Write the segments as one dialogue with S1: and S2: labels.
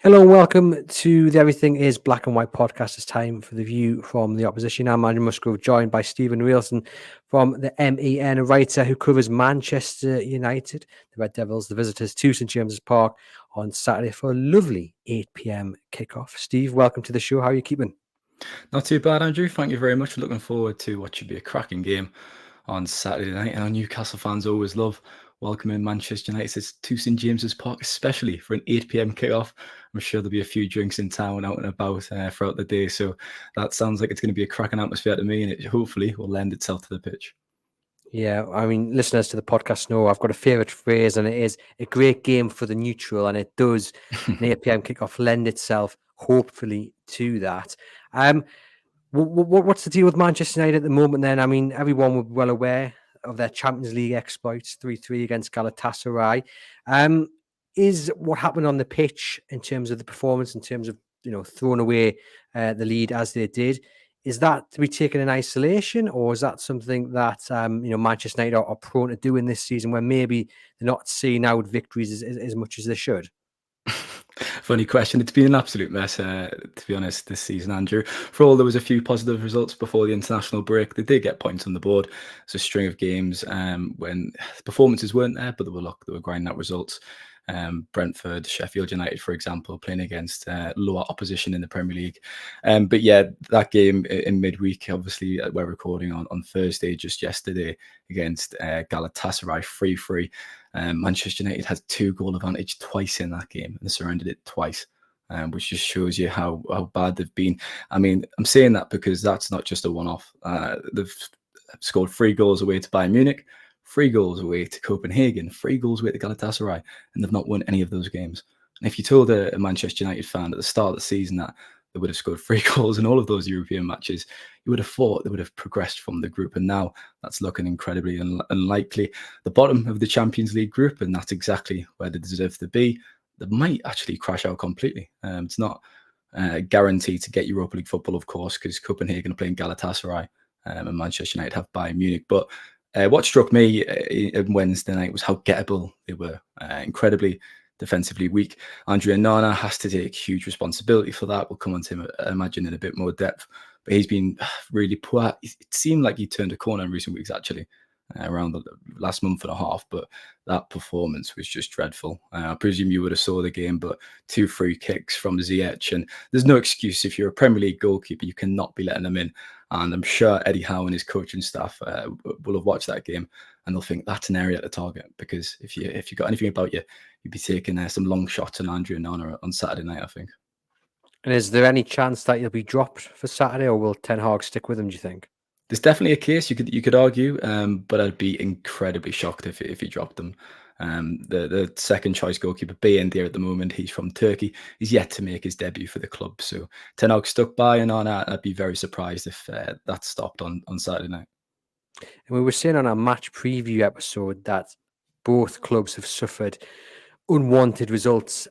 S1: Hello and welcome to the Everything is Black and White podcast. It's time for the view from the opposition. I'm Andrew Musgrove, joined by Steve Railston from the MEN, a writer who covers Manchester United, the Red Devils, the visitors to St James's Park on Saturday for a lovely 8 p.m. kickoff. Steve, welcome to the show. How are you keeping?
S2: Not too bad, Andrew. Thank you very much. Looking forward to what should be a cracking game on Saturday night. And our Newcastle fans always love welcoming Manchester United to St James's Park, especially for an 8 p.m. kickoff. I'm sure there'll be a few drinks in town out and about throughout the day. So that sounds like it's going to be a cracking atmosphere to me, and it hopefully will lend itself to the pitch.
S1: Yeah, I mean, listeners to the podcast know I've got a favourite phrase, and it is a great game for the neutral, and it does, an 8 p.m. kickoff, lend itself, hopefully, to that. What's the deal with Manchester United at the moment then? I mean, everyone will be well aware of their Champions League exploits, 3-3 against Galatasaray. Is what happened on the pitch in terms of the performance, in terms of, throwing away the lead as they did, is that to be taken in isolation, or is that something that, Manchester United are prone to doing this season, where maybe they're not seeing out victories as much as they should?
S2: Funny question. It's been an absolute mess, to be honest, this season, Andrew. For all there was a few positive results before the international break, they did get points on the board. It's a string of games when performances weren't there, but they were grinding out results. Brentford, Sheffield United, for example, playing against lower opposition in the Premier League. But yeah, that game in midweek, obviously, we're recording on Thursday, just yesterday, against Galatasaray 3-3. Manchester United had 2-goal advantage twice in that game and surrendered it twice, which just shows you how bad they've been. I mean, I'm saying that because that's not just a one-off. They've scored 3 goals away to Bayern Munich, 3 goals away to Copenhagen, 3 goals away to Galatasaray, and they've not won any of those games. And if you told a Manchester United fan at the start of the season that they would have scored 3 goals in all of those European matches, you would have thought they would have progressed from the group. And now that's looking incredibly unlikely. The bottom of the Champions League group, and that's exactly where they deserve to be, they might actually crash out completely. It's not guaranteed to get Europa League football, of course, because Copenhagen are playing Galatasaray and Manchester United have Bayern Munich. But what struck me on Wednesday night was how gettable they were. Incredibly defensively weak. Andre Onana has to take huge responsibility for that. We'll come on to him, I imagine, in a bit more depth. But he's been really poor. It seemed like he turned a corner in recent weeks, actually, around the last month and a half. But that performance was just dreadful. I presume you would have saw the game, but 2 free kicks from Ziyech. And there's no excuse if you're a Premier League goalkeeper, you cannot be letting them in. And I'm sure Eddie Howe and his coaching staff will have watched that game, and they'll think that's an area to target, because if you got anything about you, you'd be taking some long shots on Andre Onana on Saturday night, I think.
S1: And is there any chance that he'll be dropped for Saturday, or will Ten Hag stick with him, do you think?
S2: There's definitely a case you could argue, but I'd be incredibly shocked if he dropped them. The second choice goalkeeper, Bayendir, at the moment, he's from Turkey. He's yet to make his debut for the club. So Ten Hag stuck by and on that. I'd be very surprised if that stopped on Saturday night.
S1: And we were saying on our match preview episode that both clubs have suffered unwanted results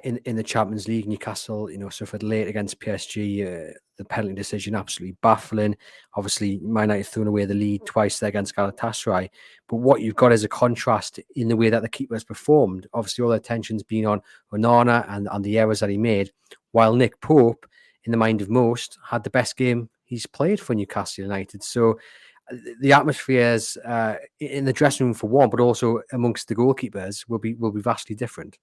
S1: in the Champions League. Newcastle, suffered late against PSG. The penalty decision absolutely baffling. Obviously, Man United thrown away the lead twice there against Galatasaray. But what you've got is a contrast in the way that the keeper has performed. Obviously, all the attention's been on Onana and the errors that he made, while Nick Pope, in the mind of most, had the best game he's played for Newcastle United. So the atmospheres in the dressing room, for one, but also amongst the goalkeepers, will be vastly different.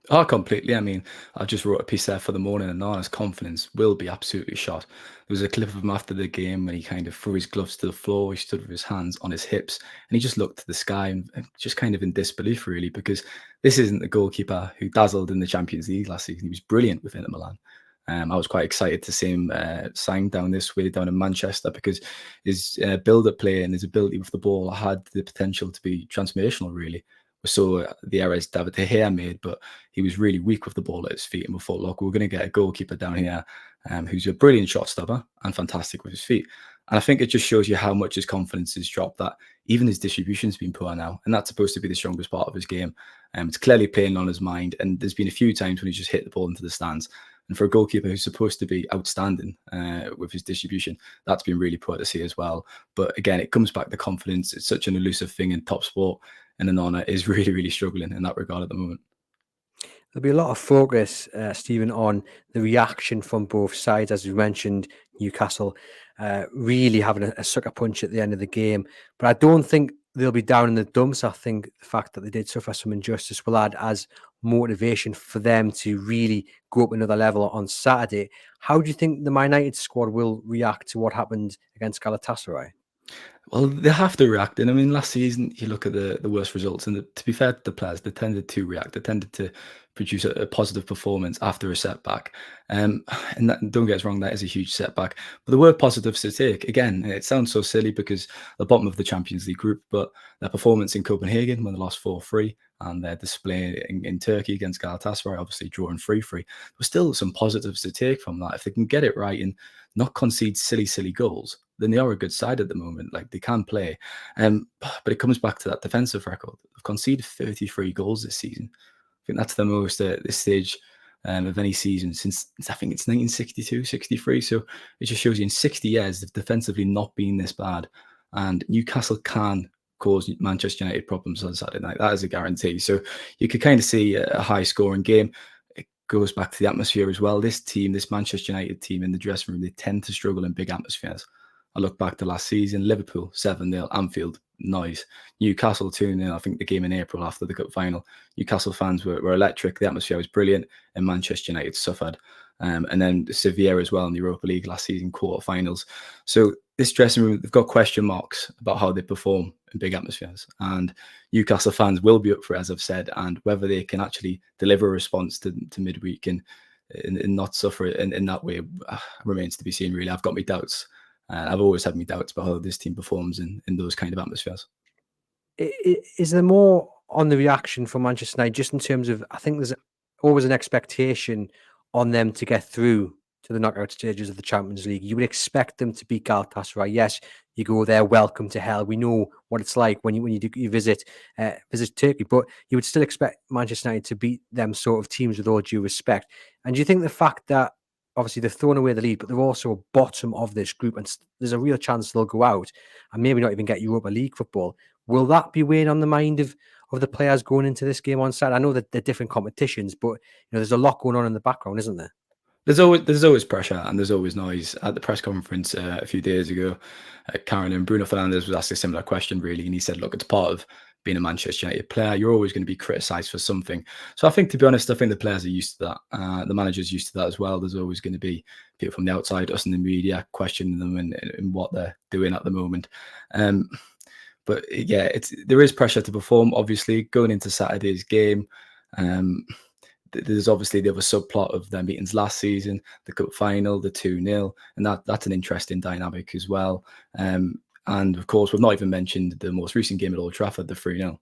S2: Oh, completely. I mean, I just wrote a piece there for the morning, and Nana's confidence will be absolutely shot. There was a clip of him after the game when he kind of threw his gloves to the floor. He stood with his hands on his hips, and he just looked to the sky and just kind of in disbelief, really, because this isn't the goalkeeper who dazzled in the Champions League last season. He was brilliant with Inter Milan. I was quite excited to see him sign down this way down in Manchester, because his build-up play and his ability with the ball had the potential to be transformational, really. We saw the errors David De Gea made, but he was really weak with the ball at his feet. And we thought, look, we're going to get a goalkeeper down here who's a brilliant shot stopper and fantastic with his feet. And I think it just shows you how much his confidence has dropped, that even his distribution's been poor now. And that's supposed to be the strongest part of his game. It's clearly playing on his mind. And there's been a few times when he's just hit the ball into the stands. And for a goalkeeper who's supposed to be outstanding with his distribution, that's been really poor to see as well. But again, it comes back to confidence. It's such an elusive thing in top sport. And Onana is really, really struggling in that regard at the moment.
S1: There'll be a lot of focus, Stephen, on the reaction from both sides. As you mentioned, Newcastle really having a sucker punch at the end of the game. But I don't think they'll be down in the dumps. I think the fact that they did suffer some injustice will add as motivation for them to really go up another level on Saturday. How do you think the Man United squad will react to what happened against Galatasaray?
S2: Well, they have to react. And I mean, last season, you look at the worst results, and to be fair to the players, they tended to react. They tended to produce a positive performance after a setback. And that, don't get us wrong, that is a huge setback. But there were positives to take. Again, it sounds so silly because the bottom of the Champions League group, but their performance in Copenhagen when they lost 4-3, and their display in Turkey against Galatasaray, obviously drawing 3-3, there were still some positives to take from that. If they can get it right and not concede silly goals, then they are a good side at the moment. Like, they can play. But it comes back to that defensive record. They've conceded 33 goals this season. I think that's the most at this stage of any season since, I think it's 1962, 63. So it just shows you in 60 years, they've defensively not been this bad. And Newcastle can cause Manchester United problems on Saturday night. That is a guarantee. So you could kind of see a high scoring game. It goes back to the atmosphere as well. This team, this Manchester United team in the dressing room, they tend to struggle in big atmospheres. I look back to last season, Liverpool 7-0, Anfield, noise. Newcastle 2-0, I think the game in April after the cup final. Newcastle fans were electric, the atmosphere was brilliant, and Manchester United suffered. And then Sevilla as well in the Europa League last season, quarterfinals. So this dressing room, they've got question marks about how they perform in big atmospheres. And Newcastle fans will be up for it, as I've said, and whether they can actually deliver a response to midweek and not suffer in that way remains to be seen, really. I've got my doubts. I've always had my doubts about how this team performs in those kind of atmospheres.
S1: Is there more on the reaction from Manchester United, just in terms of, I think there's always an expectation on them to get through to the knockout stages of the Champions League. You would expect them to beat Galatasaray. Yes, you go there, welcome to hell. We know what it's like when you visit Turkey, but you would still expect Manchester United to beat them sort of teams with all due respect. And do you think the fact that obviously they've thrown away the lead, but they're also bottom of this group, and there's a real chance they'll go out and maybe not even get Europa League football? Will that be weighing on the mind of the players going into this game on Saturday? I know that they're different competitions, but there's a lot going on in the background, isn't there?
S2: There's always pressure and there's always noise. At the press conference a few days ago, Karen and Bruno Fernandes was asked a similar question, really, and he said, "Look, it's part of being a Manchester United player. You're always going to be criticised for something." So I think, to be honest, I think the players are used to that. The manager's used to that as well. There's always going to be people from the outside, us in the media, questioning them and what they're doing at the moment. But yeah, there is pressure to perform. Obviously, going into Saturday's game. There's obviously the other subplot of their meetings last season, the cup final, the 2-0, and that's an interesting dynamic as well. And of course, we've not even mentioned the most recent game at Old Trafford, the 3-0.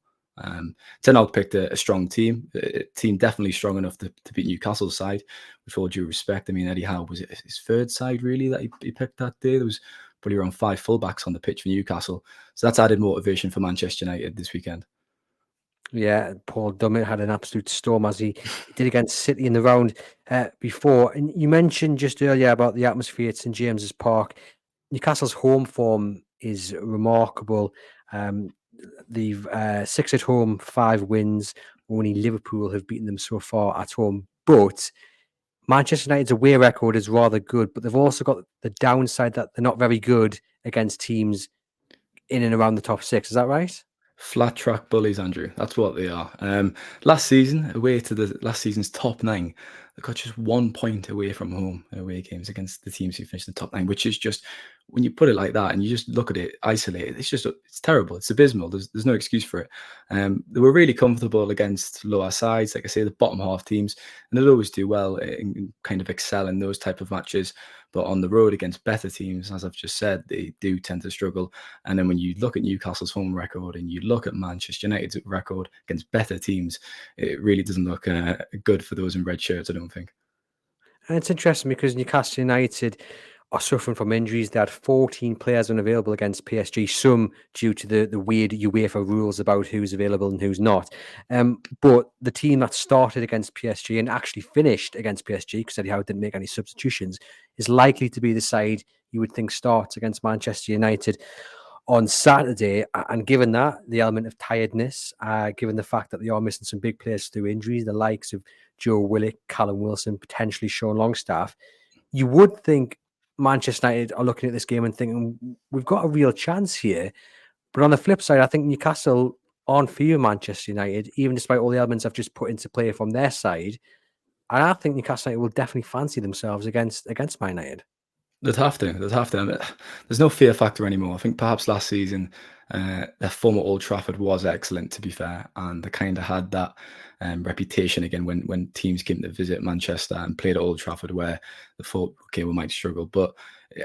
S2: Ten Hag picked a strong team, a team definitely strong enough to beat Newcastle's side, with all due respect. I mean, Eddie Howe, was it his third side really that he picked that day? There was probably around 5 fullbacks on the pitch for Newcastle. So that's added motivation for Manchester United this weekend.
S1: Yeah, Paul Dummett had an absolute storm, as he did against City in the round before. And you mentioned just earlier about the atmosphere at St James's Park. Newcastle's home form is remarkable. They've 6 at home, 5 wins. Only Liverpool have beaten them so far at home. But Manchester United's away record is rather good, but they've also got the downside that they're not very good against teams in and around the top 6. Is that right?
S2: Flat track bullies, Andrew. That's what they are. Last season, away to the last season's top 9, they got just 1 point away from home in away games against the teams who finished in the top 9, which is just, when you put it like that and you just look at it isolated, it's terrible. It's abysmal. There's no excuse for it. They were really comfortable against lower sides, like I say, the bottom half teams, and they'll always do well and kind of excel in those type of matches. But on the road against better teams, as I've just said, they do tend to struggle. And then when you look at Newcastle's home record and you look at Manchester United's record against better teams, it really doesn't look good for those in red shirts, I don't think.
S1: And it's interesting because Newcastle United are suffering from injuries. They had 14 players unavailable against PSG, some due to the weird UEFA rules about who's available and who's not. But the team that started against PSG and actually finished against PSG, because Eddie Howe didn't make any substitutions, is likely to be the side you would think starts against Manchester United on Saturday. And given that, the element of tiredness, given the fact that they are missing some big players through injuries, the likes of Joe Willock, Callum Wilson, potentially Sean Longstaff, you would think Manchester United are looking at this game and thinking, we've got a real chance here. But on the flip side, I think Newcastle aren't for Manchester United, even despite all the elements I've just put into play from their side. And I think Newcastle United will definitely fancy themselves against Man United.
S2: They'd have to. They'd have to. I mean, there's no fear factor anymore. I think perhaps last season, their form at Old Trafford was excellent, to be fair, and they kind of had that reputation again when teams came to visit Manchester and played at Old Trafford, where they thought, okay, we might struggle. But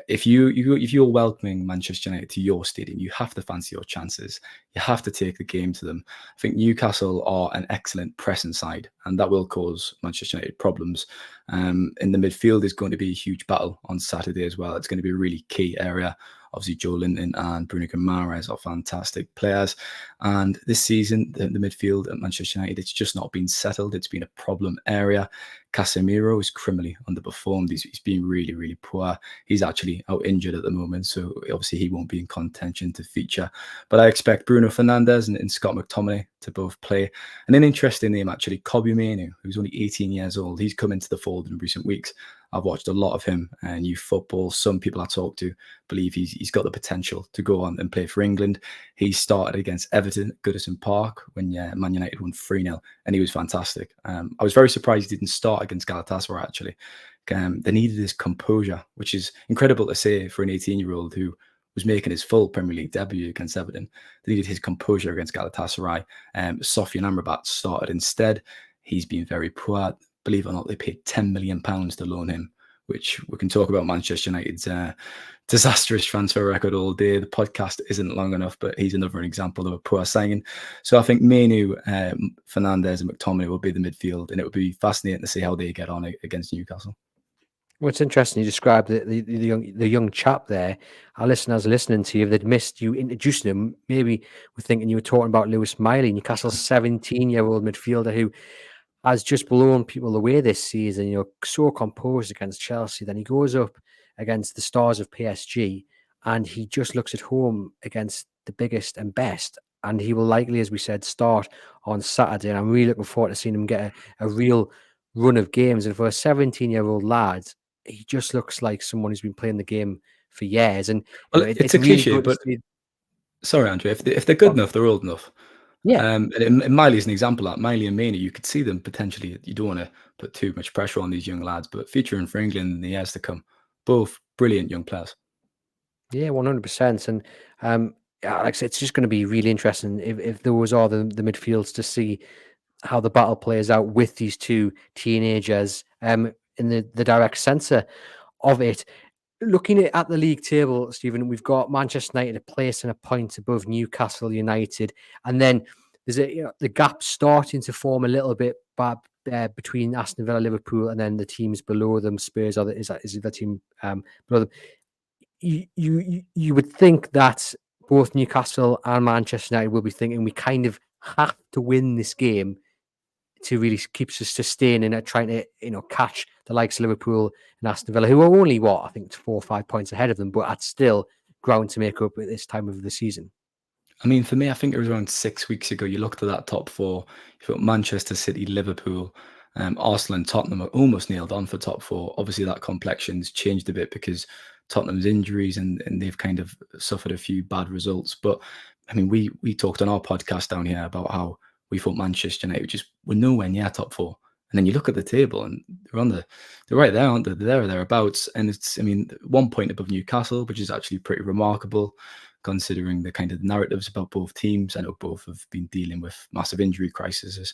S2: if you're welcoming Manchester United to your stadium, you have to fancy your chances. You have to take the game to them. I think Newcastle are an excellent pressing side, and that will cause Manchester United problems. In the midfield is going to be a huge battle on Saturday as well. It's going to be a really key area. Obviously, Joe Linton and Bruno Guimaraes are fantastic players. And this season, the midfield at Manchester United, it's just not been settled. It's been a problem area. Casemiro is criminally underperformed. He's been really, really poor. He's actually out injured at the moment, so obviously he won't be in contention to feature. But I expect Bruno Fernandes and Scott McTominay to both play. And an interesting name, actually, Kobbie Mainoo, who's only 18 years old. He's come into the fold in recent weeks. I've watched a lot of him in youth football. Some people I talk to believe he's got the potential to go on and play for England. He started against Everton at Goodison Park when Man United won 3-0, and he was fantastic. I was very surprised he didn't start against Galatasaray, actually. They needed his composure, which is incredible to say for an 18-year-old who was making his full Premier League debut against Everton. They needed his composure against Galatasaray. Sofian Amrabat started instead. He's been very poor. Believe it or not, they paid £10 million to loan him, which we can talk about Manchester United's disastrous transfer record all day. The podcast isn't long enough, but he's another example of a poor signing. So I think Mainoo, Fernandes and McTominay will be the midfield, and it would be fascinating to see how they get on against Newcastle.
S1: Well, it's interesting you described the young chap there. Our listeners listening to you, if they'd missed you introducing him, maybe we're thinking you were talking about Lewis Miley, Newcastle's 17-year-old midfielder who has just blown people away this season, so composed against Chelsea. Then he goes up against the stars of PSG and he just looks at home against the biggest and best. And he will likely, as we said, start on Saturday. And I'm really looking forward to seeing him get a real run of games. And for a 17-year-old lad, he just looks like someone who's been playing the game for years. And
S2: well, it's a really cliche, but sorry, Andrew, if they're good enough, they're old enough.
S1: Yeah.
S2: And Miley's an example of that. Miley and Mainoo, you could see them potentially. You don't want to put too much pressure on these young lads, but featuring for England in the years to come, both brilliant young players.
S1: Yeah, 100%. And like I said, it's just going to be really interesting if those are the midfields to see how the battle plays out with these two teenagers in the direct centre of it. Looking at the league table, Stephen, we've got Manchester United a place and a point above Newcastle United, and then there's the gap starting to form a little bit between Aston Villa, Liverpool, and then the teams below them. Spurs is the team below them. You would think that both Newcastle and Manchester United will be thinking we kind of have to win this game to really keep us sustaining and trying to catch the likes of Liverpool and Aston Villa, who are only 4 or 5 points ahead of them, but at still ground to make up at this time of the season.
S2: I mean, for me, I think it was around 6 weeks ago. You looked at that top four. You thought Manchester City, Liverpool, Arsenal, and Tottenham are almost nailed on for top four. Obviously, that complexion's changed a bit because Tottenham's injuries and they've kind of suffered a few bad results. But I mean, we talked on our podcast down here about how we thought Manchester United were nowhere near top four. And then you look at the table and they're right there, aren't they? They're there or thereabouts. And it's, 1 point above Newcastle, which is actually pretty remarkable considering the kind of narratives about both teams. I know both have been dealing with massive injury crises.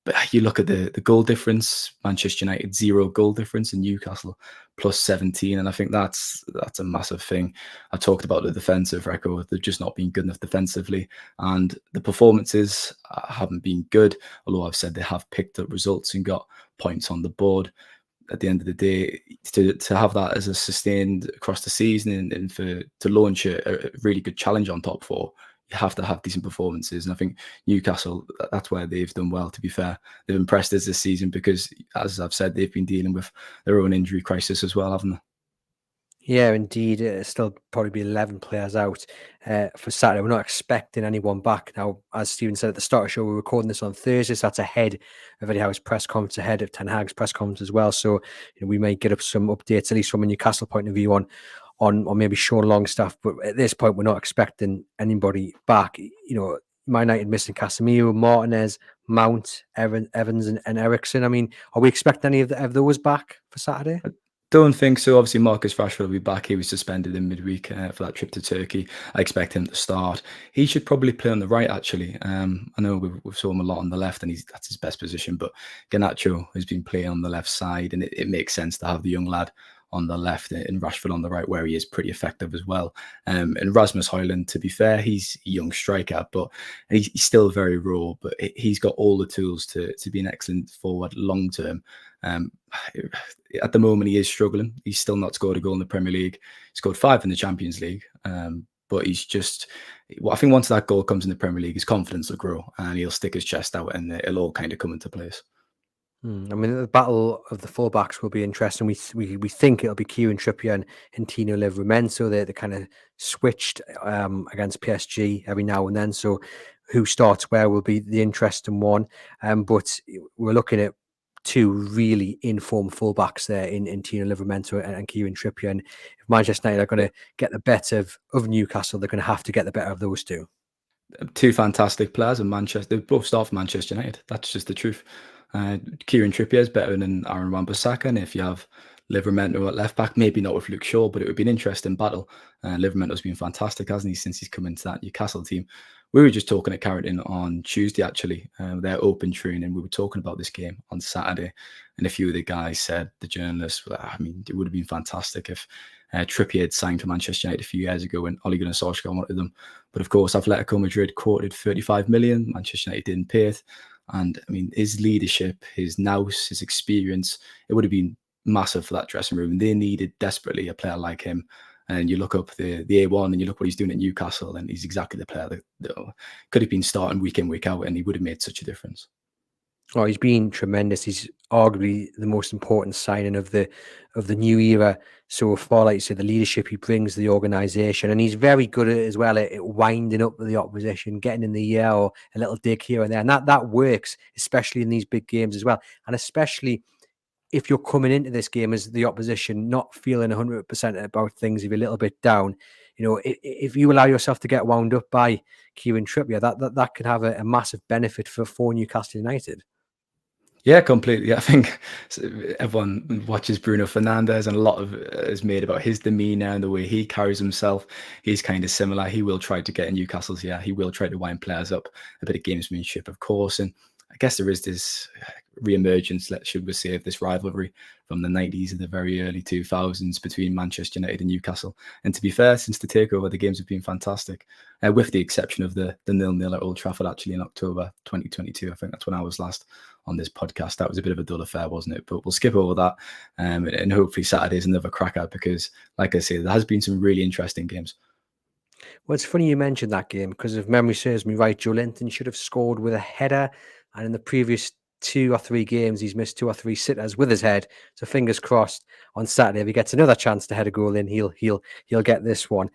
S2: But you look at the goal difference, Manchester United 0 goal difference and Newcastle plus 17. And I think that's a massive thing. I talked about the defensive record. They've just not been good enough defensively. And the performances haven't been good, although I've said they have picked up results and got points on the board. At the end of the day, to have that as a sustained across the season and to launch a really good challenge on top four, you have to have decent performances. And I think Newcastle, that's where they've done well, to be fair. They've impressed us this season because, as I've said, they've been dealing with their own injury crisis as well, haven't they?
S1: Yeah, indeed. It'll still probably be 11 players out for Saturday. We're not expecting anyone back. Now, as Stephen said at the start of the show, we're recording this on Thursday, so that's ahead of Eddie Howe's press conference, ahead of Ten Hag's press conference as well. So we may get up some updates, at least from a Newcastle point of view, on maybe Sean Longstaff. But at this point, we're not expecting anybody back. Man United missing Casemiro, Martinez, Mount, Evans, and Ericsson. I mean, are we expecting any of those back for Saturday?
S2: Don't think so. Obviously, Marcus Rashford will be back. He was suspended in midweek for that trip to Turkey. I expect him to start. He should probably play on the right, actually. I know we've saw him a lot on the left, and that's his best position. But Garnacho has been playing on the left side, and it makes sense to have the young lad on the left and Rashford on the right, where he is pretty effective as well. And Rasmus Højlund, to be fair, he's a young striker, but he's still very raw. But he's got all the tools to be an excellent forward long term. At the moment, he is struggling. He's still not scored a goal in the Premier League. He scored 5 in the Champions League. But he's just, I think once that goal comes in the Premier League, his confidence will grow and he'll stick his chest out and it'll all kind of come into place.
S1: I mean, the battle of the fullbacks will be interesting. We think it'll be Kieran Trippier and Tino Livramento. They kind of switched against PSG every now and then. So who starts where will be the interesting one. But we're looking at two really informed fullbacks there in Tino Livramento and Kieran Trippier. And if Manchester United are going to get the better of Newcastle, they're going to have to get the better of those two.
S2: Two fantastic players in Manchester. They both start for Manchester United. That's just the truth. Kieran Trippier is better than Aaron Wan-Bissaka, and if you have Livramento at left back, maybe not with Luke Shaw, but it would be an interesting battle. Livramento's been fantastic, hasn't he, since he's come into that Newcastle team. We were just talking at Carrington on Tuesday, actually, their open training. We were talking about this game on Saturday, and a few of the guys said, the journalists, I mean, it would have been fantastic if Trippier had signed for Manchester United a few years ago when Ole Gunnar Solskjaer wanted them. But of course, Atletico Madrid quoted 35 million. Manchester United didn't pay it. And I mean, his leadership, his nous, his experience, it would have been massive for that dressing room. And they needed desperately a player like him. And you look up the A1 and you look what he's doing at Newcastle, and he's exactly the player that could have been starting week in, week out, and he would have made such a difference.
S1: Oh, he's been tremendous. He's arguably the most important signing of the new era so far. Like you said, the leadership he brings to the organisation, and he's very good at it as well at winding up the opposition, getting in the air or a little dig here and there, and that works, especially in these big games as well, and especially if you're coming into this game as the opposition not feeling 100% about things, if you're a little bit down. If you allow yourself to get wound up by Kieran Trippier, that could have a massive benefit for Newcastle United.
S2: Yeah, completely. I think everyone watches Bruno Fernandes, and a lot of it is made about his demeanour and the way he carries himself. He's kind of similar. He will try to get in Newcastle's, he will try to wind players up, a bit of gamesmanship, of course. And I guess there is this re-emergence, should we say, of this rivalry from the 90s and the very early 2000s between Manchester United and Newcastle. And to be fair, since the takeover, the games have been fantastic, with the exception of the 0-0 at Old Trafford, actually, in October 2022. I think that's when I was last on this podcast. That was a bit of a dull affair, wasn't it? But we'll skip over that, and hopefully Saturday's another cracker, because, like I say, there has been some really interesting games.
S1: Well, it's funny you mentioned that game, because if memory serves me right, Joe Linton should have scored with a header, and in the previous 2 or 3 games, he's missed 2 or 3 sitters with his head. So fingers crossed on Saturday, if he gets another chance to head a goal in, he'll get this one.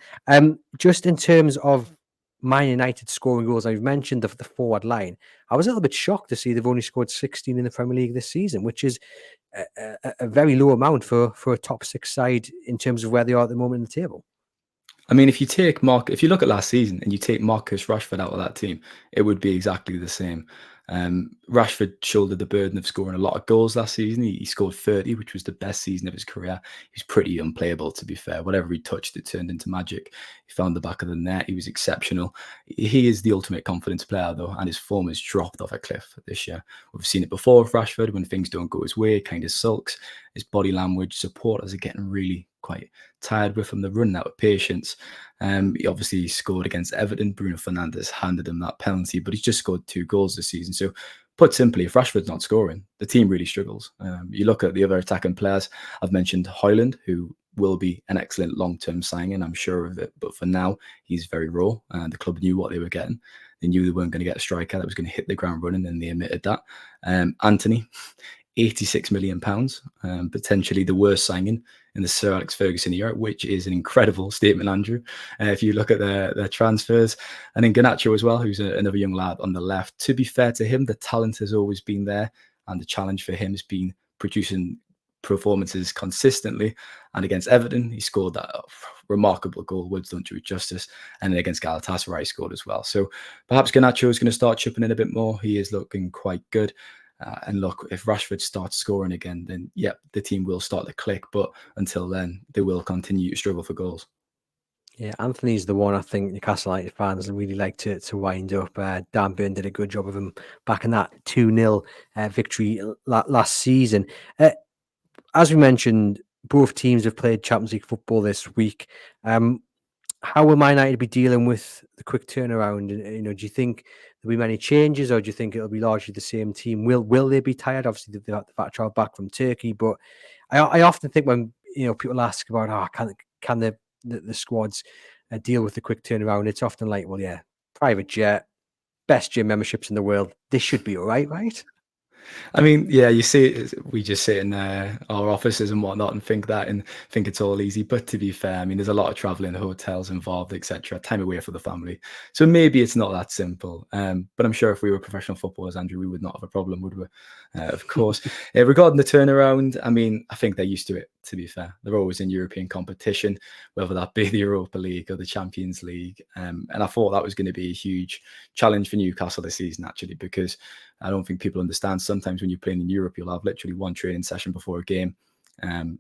S1: Just in terms of Man United scoring goals, I've mentioned the forward line. I was a little bit shocked to see they've only scored 16 in the Premier League this season, which is a very low amount for a top 6 side in terms of where they are at the moment in the table.
S2: I mean, if you look at last season and you take Marcus Rashford out of that team, it would be exactly the same. Rashford shouldered the burden of scoring a lot of goals last season. He scored 30, which was the best season of his career. He was pretty unplayable, to be fair. Whatever he touched, it turned into magic. He found the back of the net. He was exceptional. He is the ultimate confidence player, though, and his form has dropped off a cliff this year. We've seen it before with Rashford. When things don't go his way, he kind of sulks. His body language, supporters are getting really quite tired with him. They're running out of patience. He obviously scored against Everton. Bruno Fernandes handed him that penalty, but he's just scored 2 goals this season. So, put simply, if Rashford's not scoring, the team really struggles. You look at the other attacking players. I've mentioned Højlund, who will be an excellent long-term signing, I'm sure of it. But for now, he's very raw. The club knew what they were getting. They knew they weren't going to get a striker that was going to hit the ground running, and they admitted that. Anthony, £86 million, potentially the worst signing in the Sir Alex Ferguson era, which is an incredible statement, Andrew. If you look at their transfers, and then Garnacho as well, who's another young lad on the left. To be fair to him, the talent has always been there, and the challenge for him has been producing performances consistently. And against Everton, he scored that remarkable goal. Words don't do it justice. And then against Galatasaray, he scored as well. So perhaps Garnacho is going to start chipping in a bit more. He is looking quite good. And look, if Rashford starts scoring again, then the team will start to click. But until then, they will continue to struggle for goals.
S1: Yeah, Anthony's the one I think Newcastle United fans really like to wind up. Dan Burn did a good job of him back in that 2-0 victory last season. As we mentioned, both teams have played Champions League football this week. How will Man United be dealing with the quick turnaround? Do you think there'll be many changes, or do you think it'll be largely the same team? Will they be tired? Obviously, they've had to travel back from Turkey, but I often think when people ask about can the squads deal with the quick turnaround, it's often like, well, yeah, private jet, best gym memberships in the world. This should be all right, right?
S2: I mean, yeah, you see, we just sit in our offices and whatnot and think it's all easy. But to be fair, I mean, there's a lot of traveling, hotels involved, etc. Time away for the family. So maybe it's not that simple. But I'm sure if we were professional footballers, Andrew, we would not have a problem, would we? Of course. Regarding the turnaround, I mean, I think they're used to it, to be fair. They're always in European competition, whether that be the Europa League or the Champions League. And I thought that was going to be a huge challenge for Newcastle this season, actually, because I don't think people understand. Sometimes when you're playing in Europe, you'll have literally one training session before a game.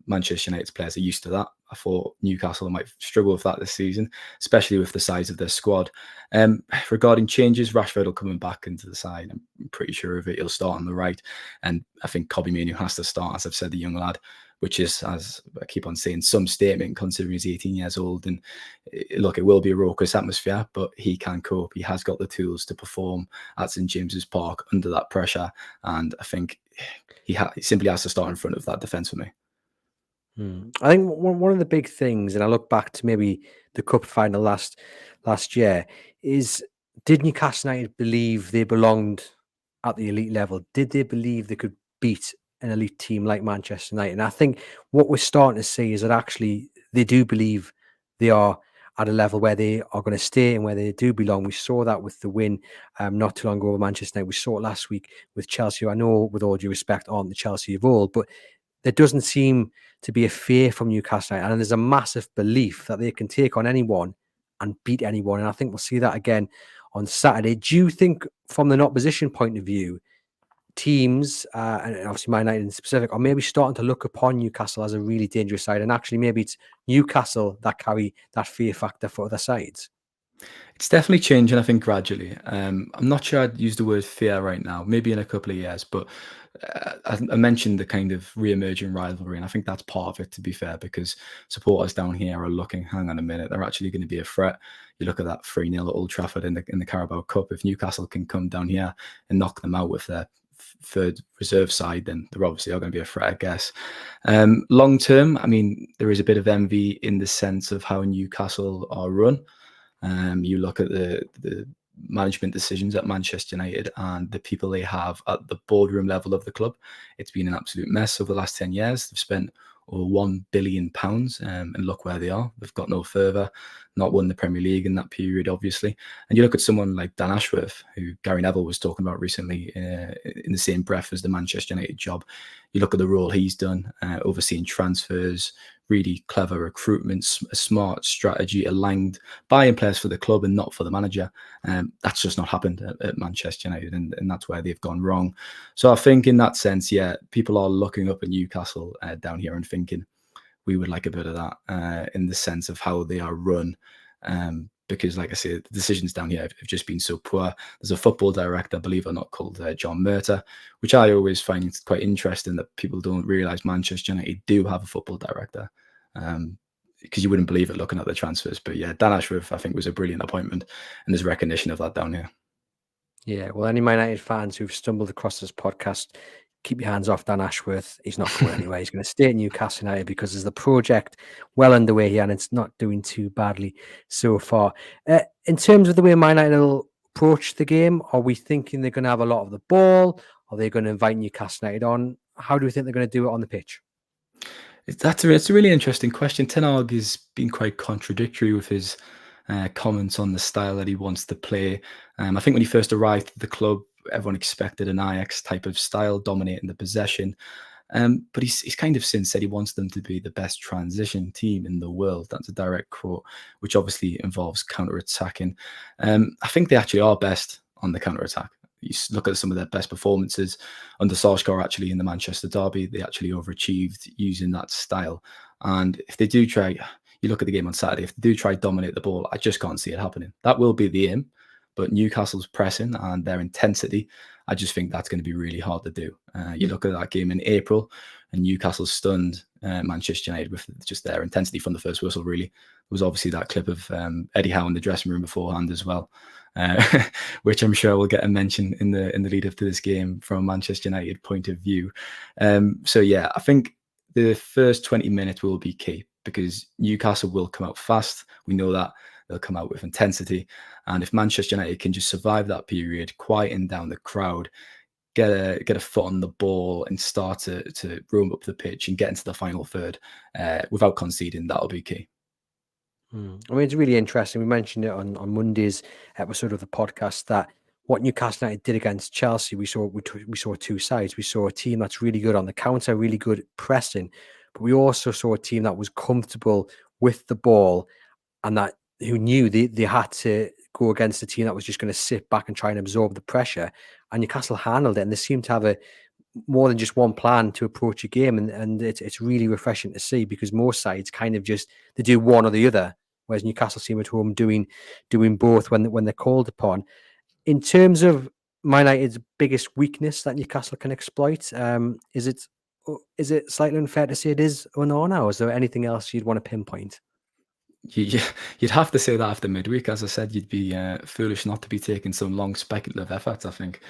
S2: Manchester United's players are used to that. I thought Newcastle might struggle with that this season, especially with the size of their squad. Regarding changes, Rashford will come back into the side. I'm pretty sure of it. He'll start on the right. And I think Kobbie Mainoo has to start, as I've said, the young lad, which is, as I keep on saying, some statement considering he's 18 years old. And look, it will be a raucous atmosphere, but he can cope. He has got the tools to perform at St James's Park under that pressure. And I think he simply has to start in front of that defence for me.
S1: I think one of the big things, and I look back to maybe the cup final last year, is did Newcastle United believe they belonged at the elite level? Did they believe they could beat an elite team like Manchester United? And I think what we're starting to see is that actually they do believe they are at a level where they are going to stay and where they do belong. We saw that with the win not too long ago over Manchester United. We saw it last week with Chelsea, who I know, with all due respect, aren't the Chelsea of old, but there doesn't seem to be a fear from Newcastle United, and there's a massive belief that they can take on anyone and beat anyone. And I think we'll see that again on Saturday. Do you think, from an opposition point of view, teams, and obviously Man United in specific, are maybe starting to look upon Newcastle as a really dangerous side, and actually maybe it's Newcastle that carry that fear factor for other sides?
S2: It's definitely changing, I think, gradually. I'm not sure I'd use the word fear right now, maybe in a couple of years, but I mentioned the kind of re-emerging rivalry, and I think that's part of it, to be fair, because supporters down here are looking, hang on a minute, they're actually going to be a threat. You look at that 3-0 at Old Trafford in the Carabao Cup. If Newcastle can come down here and knock them out with their third reserve side, then they're obviously are going to be a threat, I guess. Long term, I mean, there is a bit of envy in the sense of how Newcastle are run. You look at the management decisions at Manchester United and the people they have at the boardroom level of the club. It's been an absolute mess over the last 10 years. They've spent over £1 billion, and look where they are. They've got no further, not won the Premier League in that period, obviously. And you look at someone like Dan Ashworth, who Gary Neville was talking about recently in the same breath as the Manchester United job. You look at the role he's done, overseeing transfers, really clever recruitment, a smart strategy aligned buying players for the club and not for the manager. That's just not happened at Manchester United, and that's where they've gone wrong. So I think in that sense, yeah, people are looking up at Newcastle down here and thinking we would like a bit of that in the sense of how they are run. Because, like I say, the decisions down here have just been so poor. There's a football director, believe it or not, called John Murtagh, which I always find quite interesting that people don't realise Manchester United do have a football director. Because you wouldn't believe it looking at the transfers. But yeah, Dan Ashworth, I think, was a brilliant appointment, and there's recognition of that down here.
S1: Yeah, well, any Man United fans who've stumbled across this podcast, keep your hands off Dan Ashworth. He's not going anywhere. He's going to stay at Newcastle United because there's the project well underway here, and it's not doing too badly so far. In terms of the way Man United will approach the game, are we thinking they're going to have a lot of the ball? Are they going to invite Newcastle United on? how do you think they're going to do it on the pitch?
S2: It's a really interesting question. Ten Hag has been quite contradictory with his comments on the style that he wants to play. I think when he first arrived at the club, everyone expected an Ajax type of style, dominating the possession. But he's kind of since said he wants them to be the best transition team in the world. That's a direct quote, which obviously involves counter-attacking. I think they actually are best on the counter-attack. You look at some of their best performances under Solskjaer, actually, in the Manchester derby, they actually overachieved using that style. And if they do try, you look at the game on Saturday, if they do try dominate the ball, I just can't see it happening. That will be the aim. But Newcastle's pressing and their intensity, I just think that's going to be really hard to do. You look at that game in April, and Newcastle stunned Manchester United with just their intensity from the first whistle, really. There was obviously that clip of Eddie Howe in the dressing room beforehand as well, which I'm sure will get a mention in the lead up to this game from a Manchester United point of view. So yeah, I think the first 20 minutes will be key because Newcastle will come out fast. We know that. They'll come out with intensity. And if Manchester United can just survive that period, quieten down the crowd, get a foot on the ball and start to roam up the pitch and get into the final third without conceding, that'll be key.
S1: I mean, it's really interesting. We mentioned it on Monday's episode of the podcast that what Newcastle United did against Chelsea, we saw two sides. We saw a team that's really good on the counter, really good at pressing, but we also saw a team that was comfortable with the ball and that who knew they had to go against a team that was just going to sit back and try and absorb the pressure. And Newcastle handled it, and they seemed to have a more than just one plan to approach a game, and it's really refreshing to see because most sides kind of just they do one or the other, whereas Newcastle seem at home doing both when they're called upon. In terms of Man United's biggest weakness that Newcastle can exploit, is it slightly unfair to say it is Onana, or is there anything else you'd want to pinpoint?
S2: You'd have to say that after midweek. As I said, you'd be foolish not to be taking some long speculative efforts, I think.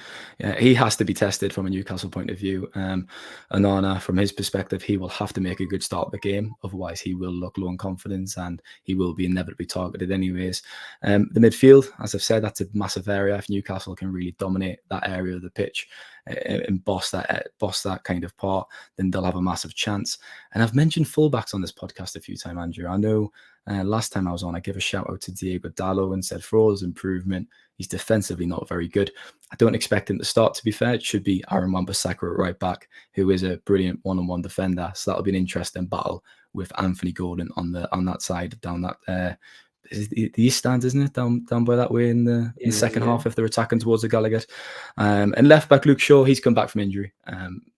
S2: He has to be tested from a Newcastle point of view. Onana, from his perspective, he will have to make a good start of the game. Otherwise, he will look low on confidence and he will be inevitably targeted anyways. The midfield, as I've said, that's a massive area. If Newcastle can really dominate that area of the pitch and boss that kind of part, then they'll have a massive chance. And I've mentioned fullbacks on this podcast a few times, Andrew. I know last time I was on, I gave a shout out to Diego Dallo and said for all his improvement, he's defensively not very good. I don't expect him to start, to be fair. It should be Aaron Wan-Bissaka at right back, who is a brilliant one-on-one defender. So that'll be an interesting battle with Anthony Gordon on that side, down that the east stand, isn't it? Down by that way in the second half if they're attacking towards the Gallagher. And left back Luke Shaw, he's come back from injury.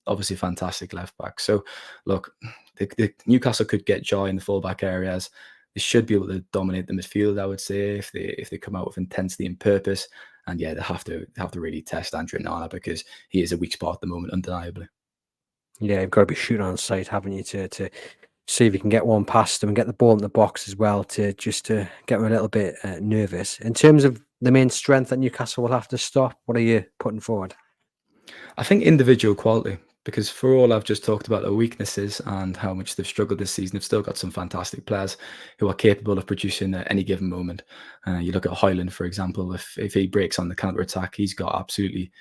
S2: Obviously fantastic left back. So look, the Newcastle could get joy in the fullback areas. They should be able to dominate the midfield, I would say, if they come out with intensity and purpose. And yeah, they have to really test Andrew Onana because he is a weak spot at the moment, undeniably.
S1: Yeah, you've got to be shooting on sight, haven't you, to see if you can get one past them and get the ball in the box as well to get them a little bit nervous. In terms of the main strength that Newcastle will have to stop, what are you putting forward?
S2: I think individual quality, because for all I've just talked about their weaknesses and how much they've struggled this season, they've still got some fantastic players who are capable of producing at any given moment. You look at Højlund, for example, if he breaks on the counter-attack, he's got absolutely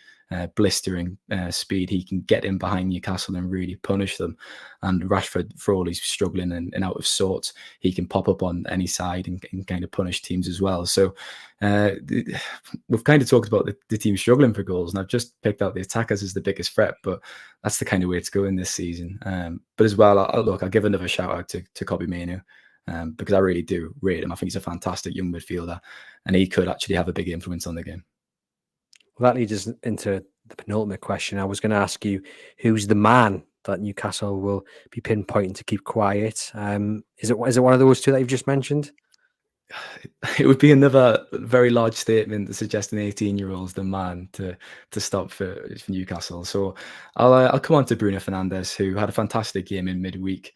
S2: blistering speed. He can get in behind Newcastle and really punish them. And Rashford, for all he's struggling and out of sorts, he can pop up on any side and kind of punish teams as well. So we've kind of talked about the team struggling for goals, and I've just picked out the attackers as the biggest threat, but that's the kind of way it's going this season. But as well, I'll give another shout out to Kobbie Mainoo. Because I really do rate him. I think he's a fantastic young midfielder and he could actually have a big influence on the game.
S1: Well, that leads us into the penultimate question. I was going to ask you, who's the man that Newcastle will be pinpointing to keep quiet? Is it one of those two that you've just mentioned?
S2: It would be another very large statement to suggest an 18-year-old's the man to stop for Newcastle. So I'll come on to Bruno Fernandes, who had a fantastic game in midweek.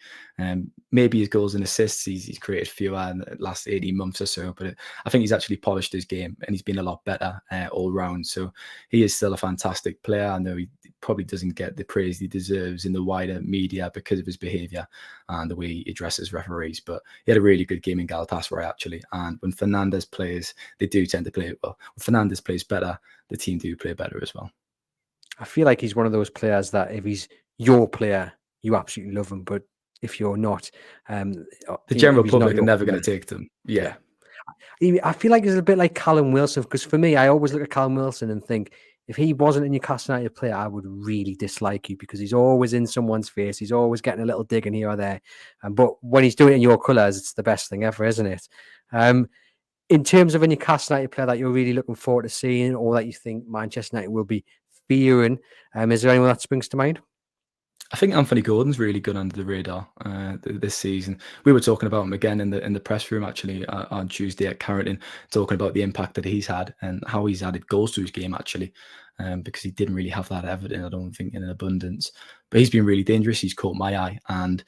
S2: Maybe his goals and assists, he's created fewer in the last 18 months or so, but I think he's actually polished his game and he's been a lot better all round. So he is still a fantastic player. I know he probably doesn't get the praise he deserves in the wider media because of his behaviour and the way he addresses referees, but he had a really good game in Galatasaray actually. And when Fernandes plays, they do tend to play well. When Fernandes plays better, the team do play better as well.
S1: I feel like he's one of those players that if he's your player, you absolutely love him. But if you're not,
S2: The general
S1: if he's not
S2: public are
S1: your
S2: never going
S1: player,
S2: to take them.
S1: yeah.
S2: Yeah.
S1: I feel like he's a bit like Callum Wilson, because for me, I always look at Callum Wilson and think, if he wasn't a Newcastle United player, I would really dislike you, because he's always in someone's face. He's always getting a little dig in here or there. But when he's doing it in your colours, it's the best thing ever, isn't it? In terms of a Newcastle United player that you're really looking forward to seeing, or that you think Manchester United will be fearing, is there anyone that springs to mind?
S2: I think Anthony Gordon's really good under the radar this season. We were talking about him again in the press room actually on Tuesday at Carrington, talking about the impact that he's had and how he's added goals to his game actually, because he didn't really have that evidence, I don't think, in an abundance. But he's been really dangerous. He's caught my eye, and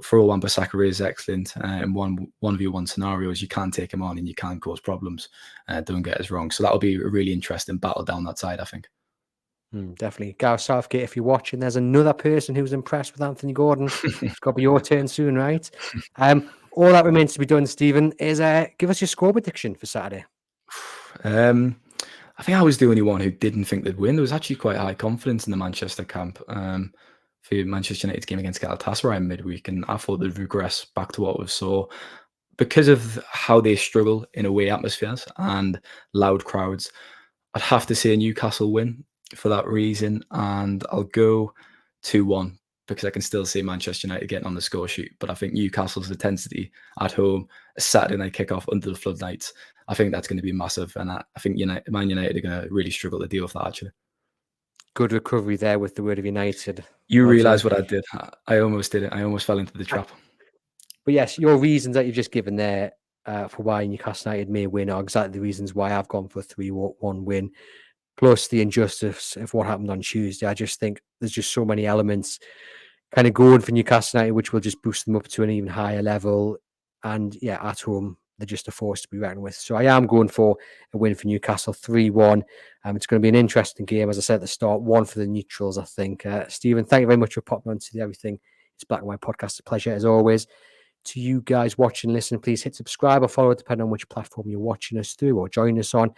S2: for all Wan-Bissaka is excellent in 1v1 scenarios. You can take him on and you can cause problems. Don't get us wrong. So that'll be a really interesting battle down that side, I think.
S1: Definitely. Gareth Southgate, if you're watching, there's another person who's impressed with Anthony Gordon. It's got to be your turn soon, right? All that remains to be done, Stephen, is give us your score prediction for Saturday.
S2: I think I was the only one who didn't think they'd win. There was actually quite high confidence in the Manchester camp for Manchester United's game against Galatasaray midweek, and I thought they'd regress back to what we saw because of how they struggle in away atmospheres and loud crowds. I'd have to say Newcastle win for that reason, and I'll go 2-1 because I can still see Manchester United getting on the score sheet. But I think Newcastle's intensity at home, a Saturday night kickoff under the floodlights, I think that's going to be massive. And I think Man United are going to really struggle to deal with that, actually.
S1: Good recovery there with the word of United.
S2: You realise what I did. I almost did it. I almost fell into the trap.
S1: But yes, your reasons that you've just given there for why Newcastle United may win are exactly the reasons why I've gone for a 3-1 win. Plus the injustice of what happened on Tuesday. I just think there's just so many elements kind of going for Newcastle United, which will just boost them up to an even higher level. And yeah, at home, they're just a force to be reckoned with. So I am going for a win for Newcastle, 3-1. It's going to be an interesting game, as I said at the start, one for the neutrals, I think. Stephen, thank you very much for popping on to the Everything It's Black and White podcast. A pleasure, as always. To you guys watching, listening, please hit subscribe or follow, depending on which platform you're watching us through or join us on.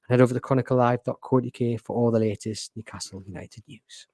S1: And head over to chroniclelive.co.uk for all the latest Newcastle United news.